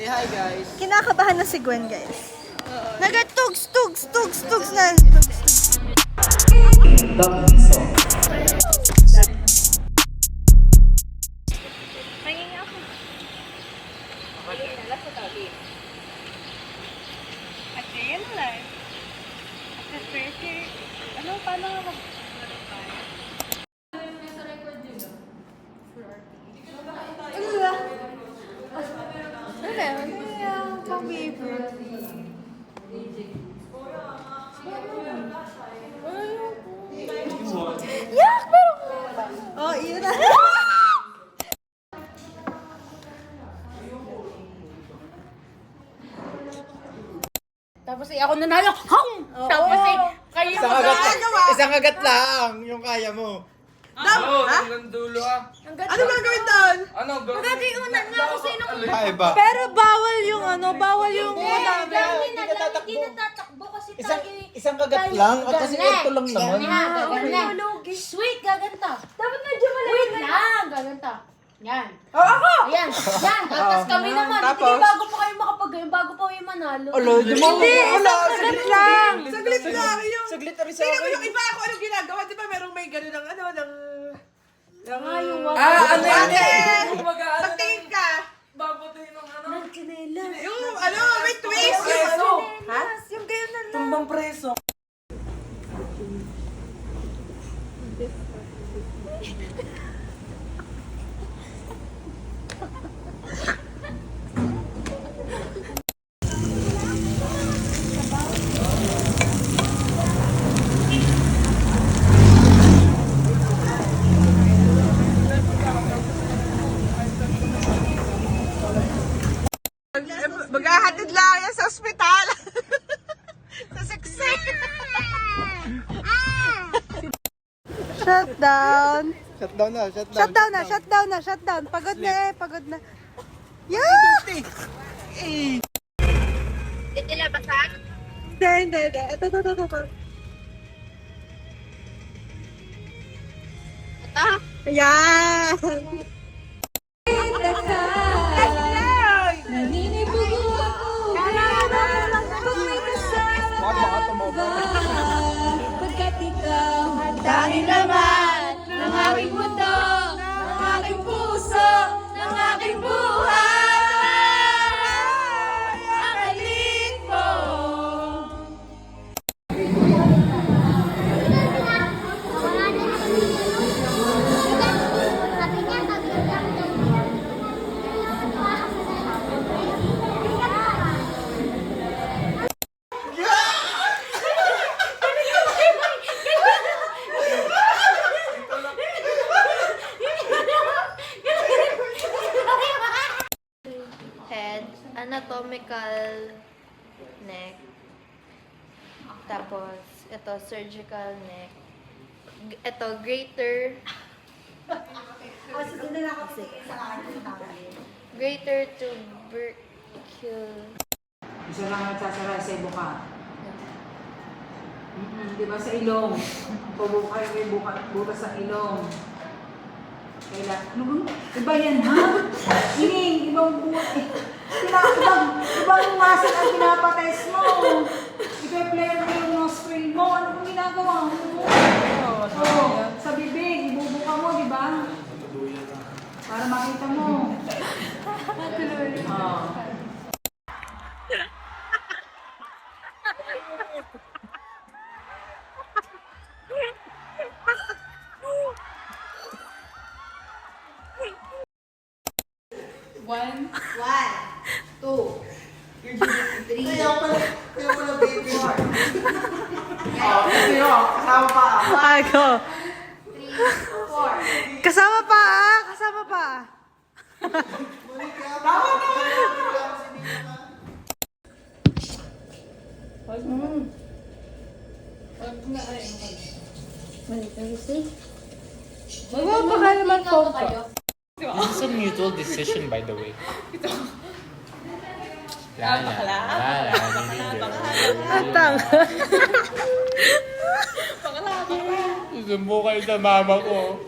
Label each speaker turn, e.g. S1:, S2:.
S1: Say hi, guys.
S2: Kinakabahan na si Gwen, guys. Nagatugs, tugs, tugs, tugs na. Nangingin ako. Nala sa tabi. At yan lang. At the ano, paano nga mag... Yak! Pero... Oh, iyon na.
S3: Tapos ako nanalo. Hong! Tapos kayo
S1: Isang agat lang yung kaya mo. Hanggang dulo
S2: Ano gagawin doon?
S1: Ano?
S3: Magkakaiunan nga ako sino.
S1: Iba.
S2: Pero bawal yung bawal yung madami.
S3: Hindi natatakbo kasi
S1: Isang kagat lang. At kasi ito lang naman.
S3: Gaganta. Sweet, gaganta. Dapat medyo malaki. Wait lang, gaganta. Yan.
S2: Oh, ako!
S3: Ayan, yan. Tapos kami naman.
S1: Tapos?
S3: Hindi, bago pa kayo makapag-game, bago pa kayo manalo.
S1: Hindi mo.
S2: Saglit lang. Saglit lang.
S1: Saglit na rin sa
S4: Tingnan mo
S1: akin.
S4: yung iba ako anong ginagawa. Di ba merong may gano'n ng ano
S1: Ano yan?
S4: Pagtingin ka.
S1: Babatiin ng ano?
S4: Yung ano, may twist.
S1: Preso.
S4: Ha?
S2: Yung ganyan na lang.
S1: Tumbang preso.
S4: Maghahatid lang yan sa ospital. Sa siksik.
S2: Shutdown.
S1: Shutdown na, shutdown.
S2: Shutdown na, shutdown na, shutdown. Pagod na pagod na. Yeah!
S3: Hindi labasan?
S2: Hindi. Ito. Ayan!
S1: Wag baka tumaba.
S3: Pagkat ikaw ang tanging laman ng aking mundo, ng aking puso, ng aking buhay. Ang alin mo.
S5: Head, anatomical neck, tapos ito surgical neck, ito greater tubercle.
S6: Isa lang nagsasara sa buka. Di ba sa ilong? Pabukay may butas sa ilong. Kailan? Iba yan, ha? Ining, ibang buhat eh. Ibang muscle ang pinapates mo. Ipe-player mo yung nostril mo. Ano kung ginagawa mo? Sa bibig, ibubuka mo, di ba? Para makita mo.
S3: One, two, three,
S1: Kaya pala baby.
S4: Kasama pa.
S2: Ako.
S3: four.
S2: Kasama pa Kasama pa.
S3: Baka naman po kayo.
S7: It's a mutual decision, by the way.
S2: Atang.
S7: Sumukay sa mama ko.